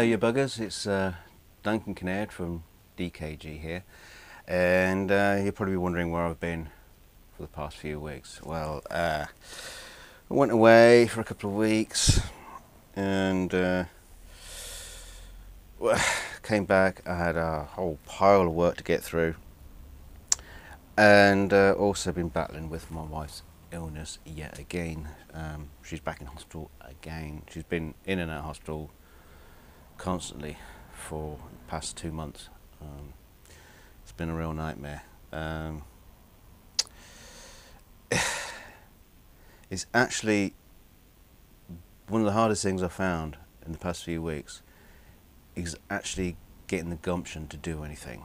Hello you buggers, it's Duncan Kinnaird from DKG here, and you'll probably be wondering where I've been for the past few weeks. Well, I went away for a couple of weeks and came back. I had a whole pile of work to get through, and also been battling with my wife's illness yet again. She's back in hospital again. She's been in and out of hospital constantly for the past 2 months. It's been a real nightmare. It's actually one of the hardest things I've found in the past few weeks is actually getting the gumption to do anything.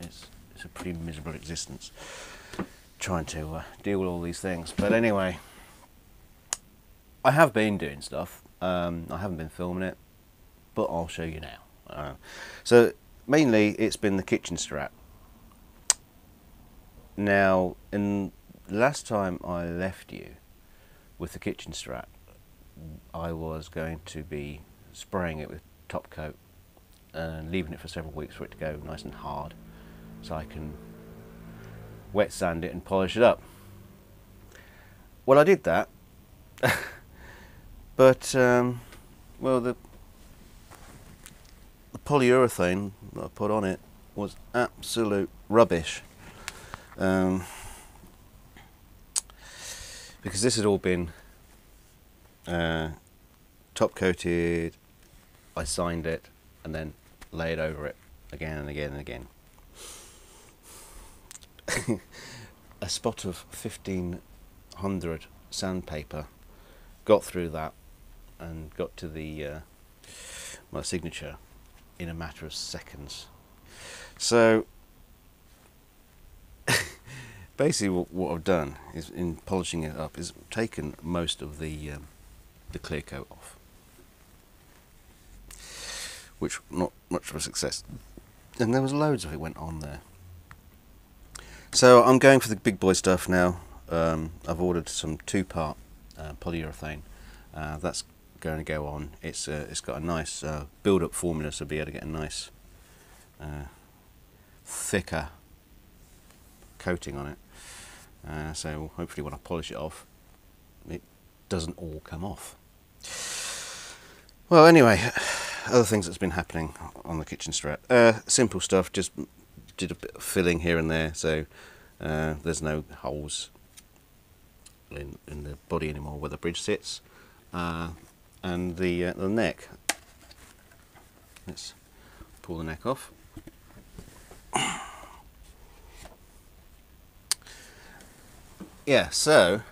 It's a pretty miserable existence trying to deal with all these things. But anyway, I have been doing stuff. I haven't been filming it, but I'll show you now. So mainly it's been the kitchen strap. Now, in the last time I left you with the kitchen strap, I was going to be spraying it with top coat and leaving it for several weeks for it to go nice and hard so I can wet sand it and polish it up. Well, I did that. But well, the polyurethane that I put on it was absolute rubbish, because this had all been top coated. I signed it and then laid over it again and again and again. A spot of 1500 sandpaper got through that and got to the my signature in a matter of seconds. So basically what I've done is, in polishing it up, is taken most of the clear coat off, which not much of a success, and there was loads of it went on there. So I'm going for the big boy stuff now. I've ordered some 2-part polyurethane. That's going to go on. It's got a nice build-up formula, so be able to get a nice thicker coating on it. So hopefully when I polish it off, it doesn't all come off. Well, anyway, other things that's been happening on the kitchen strap. Simple stuff. Just did a bit of filling here and there, so there's no holes in the body anymore where the bridge sits. And the neck, let's pull the neck off. Yeah, so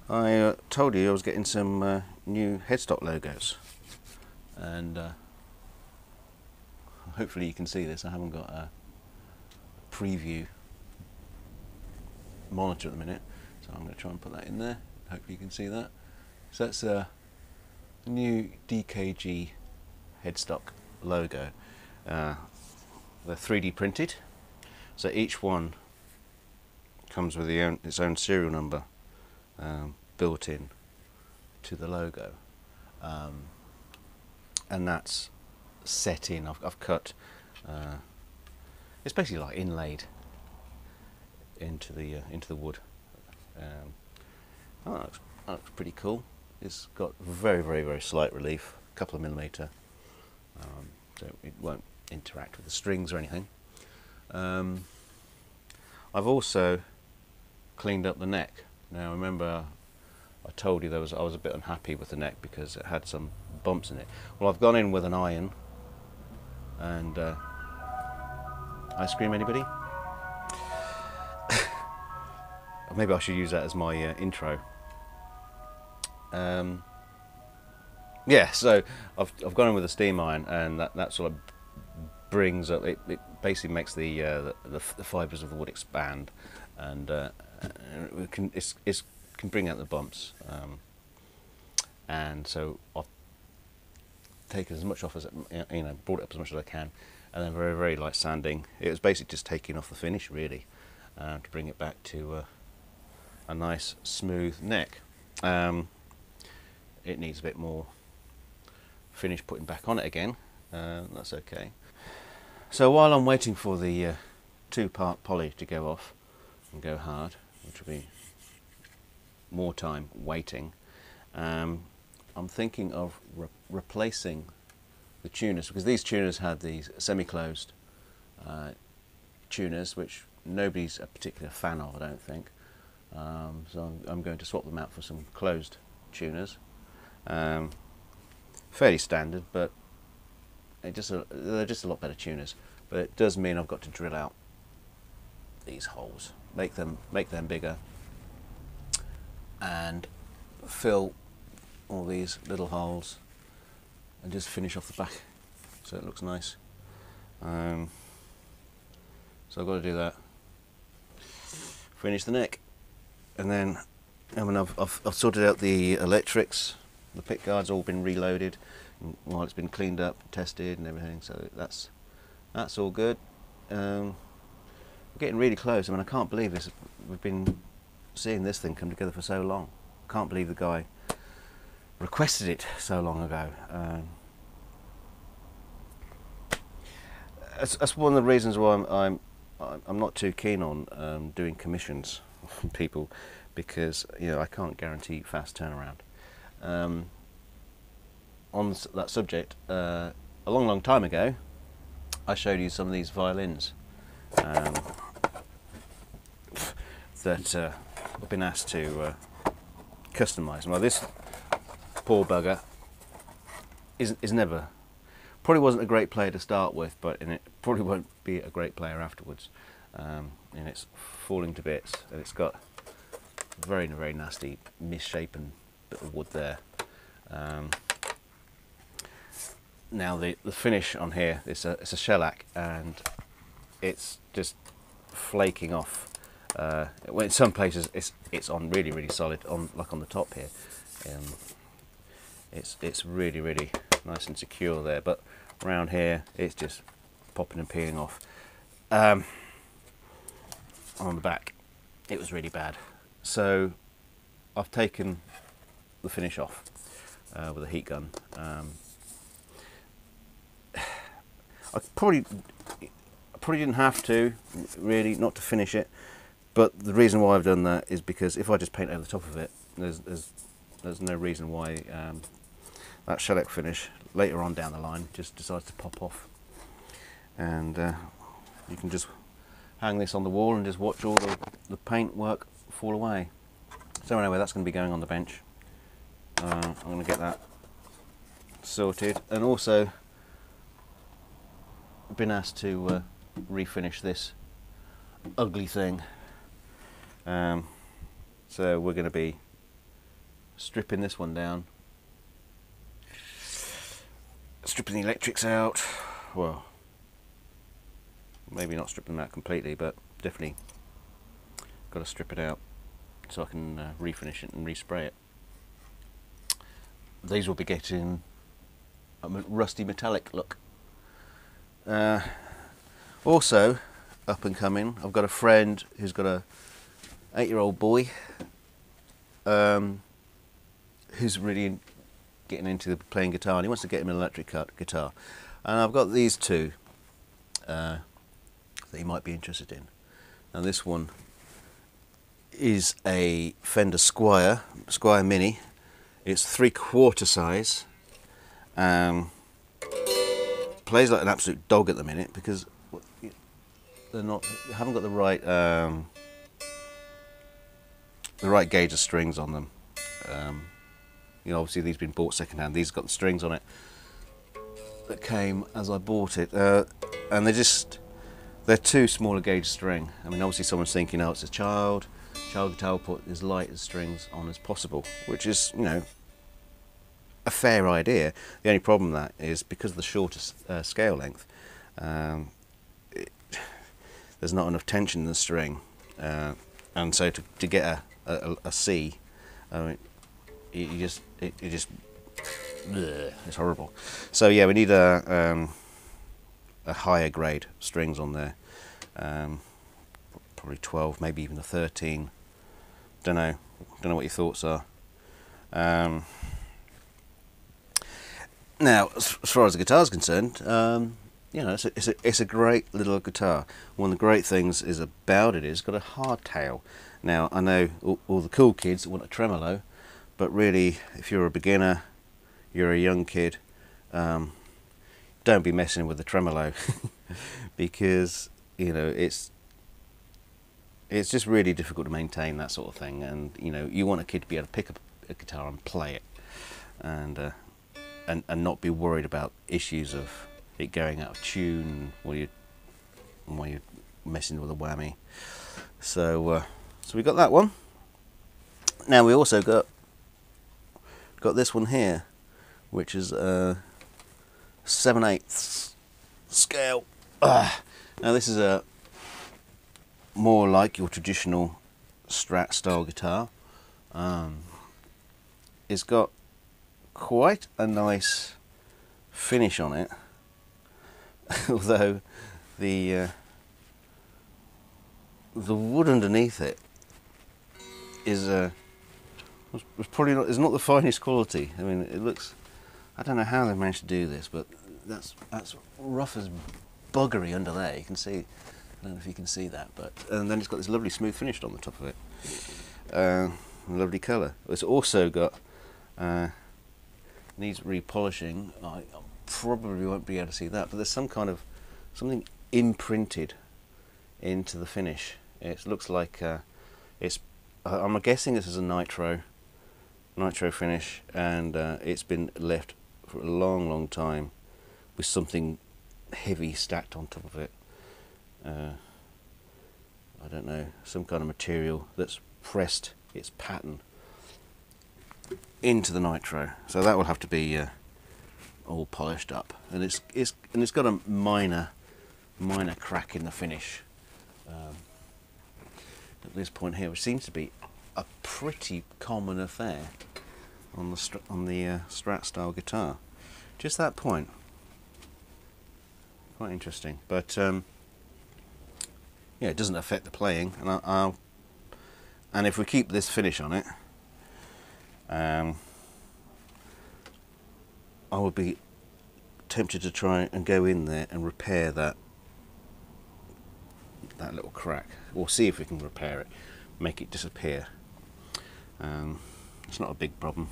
I told you I was getting some new headstock logos, and hopefully you can see this. I haven't got a preview monitor at the minute, so I'm going to try and put that in there. Hopefully you can see that. So that's a new DKG headstock logo. They're 3D printed, so each one comes with its own serial number built in to the logo, and that's set in. I've cut. It's basically like inlaid into the wood. That looks pretty cool. It's got very slight relief, a couple of millimetre, so it won't interact with the strings or anything. I've also cleaned up the neck. Now remember, I told you I was a bit unhappy with the neck because it had some bumps in it. Well, I've gone in with an iron and ice cream, anybody? Maybe I should use that as my intro. Yeah, so I've gone in with a steam iron, and that sort of brings up. It basically makes the fibres of the wood expand, and it can bring out the bumps. And so I've taken as much off as brought it up as much as I can, and then very light sanding. It was basically just taking off the finish really, to bring it back to a nice smooth neck. It needs a bit more finish putting back on it again. That's okay. So while I'm waiting for the 2-part poly to go off and go hard, which will be more time waiting, I'm thinking of replacing the tuners, because these tuners had these semi-closed tuners, which nobody's a particular fan of, I don't think. So I'm going to swap them out for some closed tuners. Fairly standard, but they're just a lot better tuners. But it does mean I've got to drill out these holes, make them bigger, and fill all these little holes, and just finish off the back so it looks nice. So I've got to do that. Finish the neck, and then I've sorted out the electrics. The pick guard's all been reloaded while it's been cleaned up, tested, and everything. So that's all good. We're getting really close. I mean, I can't believe this. We've been seeing this thing come together for so long. I can't believe the guy requested it so long ago. That's one of the reasons why I'm not too keen on doing commissions from people, because I can't guarantee fast turnaround. On that subject, a long time ago, I showed you some of these violins that I've been asked to customise. Well, this poor bugger is never, probably wasn't a great player to start with, but it probably won't be a great player afterwards. And it's falling to bits, and it's got a very nasty misshapen bit of wood there. Now the finish on here, it's a shellac, and it's just flaking off. Well, in some places it's on really solid, like on the top here. It's really nice and secure there, but around here it's just popping and peeling off. On the back it was really bad, so I've taken the finish off with a heat gun. I probably didn't have to, really, not to finish it, but the reason why I've done that is because if I just paint over the top of it, there's no reason why that shellac finish later on down the line just decides to pop off, and you can just hang this on the wall and just watch all the paint work fall away. So anyway, that's going to be going on the bench. I'm going to get that sorted, and also I've been asked to refinish this ugly thing. So we're going to be stripping this one down, stripping the electrics out. Well, maybe not stripping them out completely, but definitely got to strip it out so I can refinish it and respray it. These will be getting a rusty metallic look. Also, up and coming, I've got a friend who's got a 8-year-old boy who's really getting into playing guitar, and he wants to get him an electric guitar. And I've got these two that he might be interested in. Now this one is a Fender Squire Mini. It's 3/4 size. Plays like an absolute dog at the minute because they haven't got the right gauge of strings on them. Obviously these have been bought second hand. These have got the strings on it that came as I bought it, and they're too small a gauge string. I mean, obviously someone's thinking, oh, it's a child guitar will put as light as strings on as possible, which is, a fair idea. The only problem with that is because of the shorter scale length, there's not enough tension in the string, and so to get a C, I mean, it's horrible. So yeah, we need a higher grade strings on there, probably 12, maybe even a 13. Don't know what your thoughts are. Now, as far as the guitar is concerned, you know, it's a great little guitar. One of the great things is about it is it's got a hard tail. Now, I know all the cool kids want a tremolo, but really, if you're a beginner, you're a young kid, don't be messing with the tremolo because, you know, it's just really difficult to maintain that sort of thing. And you know, you want a kid to be able to pick up a guitar and play it, and not be worried about issues of it going out of tune while you're messing with a whammy. So so we got that one. Now we also got this one here, which is 7/8 scale. Now this is a more like your traditional Strat style guitar. It's got quite a nice finish on it, although the wood underneath it is probably not the finest quality. I mean, it looks, I don't know how they managed to do this, but that's rough as buggery under there. You can see, I don't know if you can see that, but and then it's got this lovely smooth finish on the top of it, lovely colour. It's also got needs repolishing. I probably won't be able to see that, but there's something imprinted into the finish. It looks like I'm guessing this is a nitro finish, and it's been left for a long time with something heavy stacked on top of it. I don't know, some kind of material that's pressed its pattern into the nitro, so that will have to be all polished up, and it's got a minor crack in the finish at this point here, which seems to be a pretty common affair on the Strat style guitar. Just that point, quite interesting, but yeah, it doesn't affect the playing, and if we keep this finish on it, I would be tempted to try and go in there and repair that little crack, or see if we can repair it, make it disappear. It's not a big problem.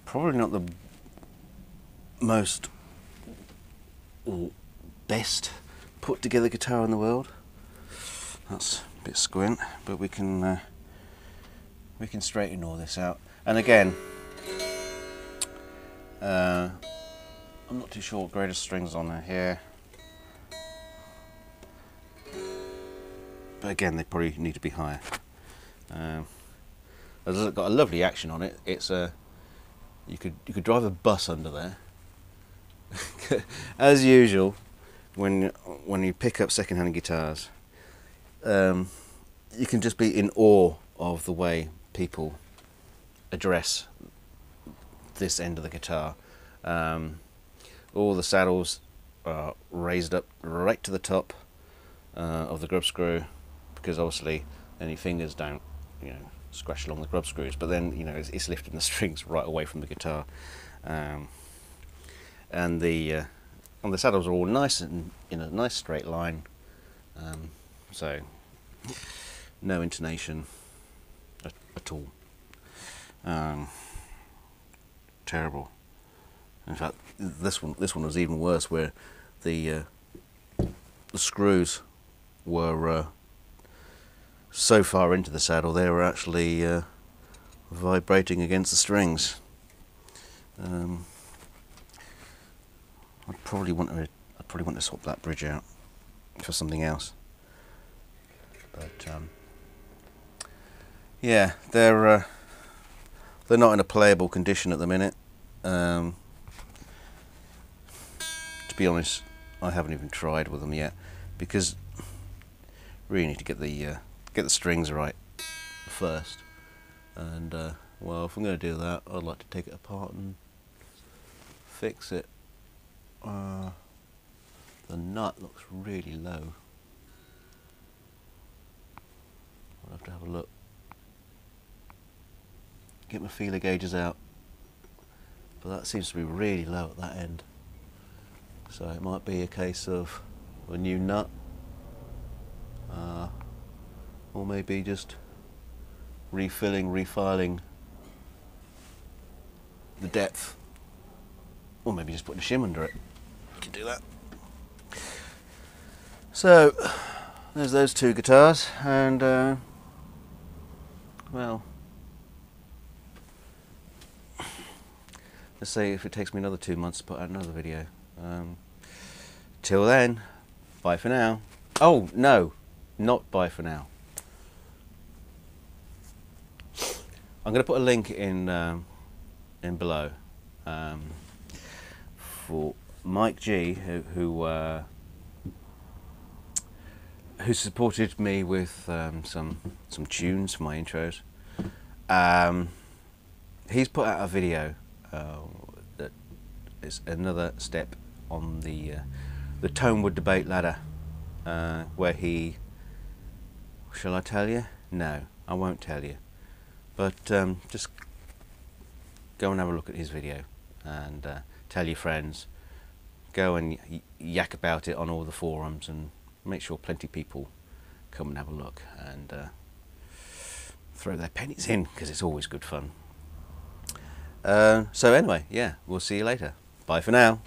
Probably not the most or best put together guitar in the world. That's a bit squint, but we can straighten all this out. And again, I'm not too sure what grade of strings on there here, but again, they probably need to be higher. It's got a lovely action on it. It's you could drive a bus under there. As usual, when you pick up second-hand guitars, you can just be in awe of the way people address this end of the guitar. All the saddles are raised up right to the top of the grub screw, because obviously any fingers don't, you know, scratch along the grub screws, but then, you know, it's lifting the strings right away from the guitar. And the saddles are all nice and in a nice straight line, so no intonation at all. Terrible. In fact, this one was even worse, where the screws were so far into the saddle they were actually vibrating against the strings. I'd probably want to swap that bridge out for something else. But yeah, they're not in a playable condition at the minute. To be honest, I haven't even tried with them yet, because really need to get the strings right first. And well, if I'm going to do that, I'd like to take it apart and fix it. The nut looks really low. I'll have to have a look. Get my feeler gauges out but that seems to be really low at that end. So it might be a case of a new nut, or maybe just refilling, refiling the depth, or maybe just putting a shim under it. You can do that. So there's those two guitars, and well, let's see if it takes me another 2 months to put out another video. Till then, bye for now. Oh no, not bye for now. I'm going to put a link in below for Mike G, who supported me with some tunes for my intros. He's put out a video that is another step on the Tonewood debate ladder, where he, shall I tell you? No, I won't tell you. But just go and have a look at his video, and tell your friends. Go and yak about it on all the forums, and make sure plenty of people come and have a look, and throw their pennies in, because it's always good fun. So anyway, yeah, we'll see you later. Bye for now.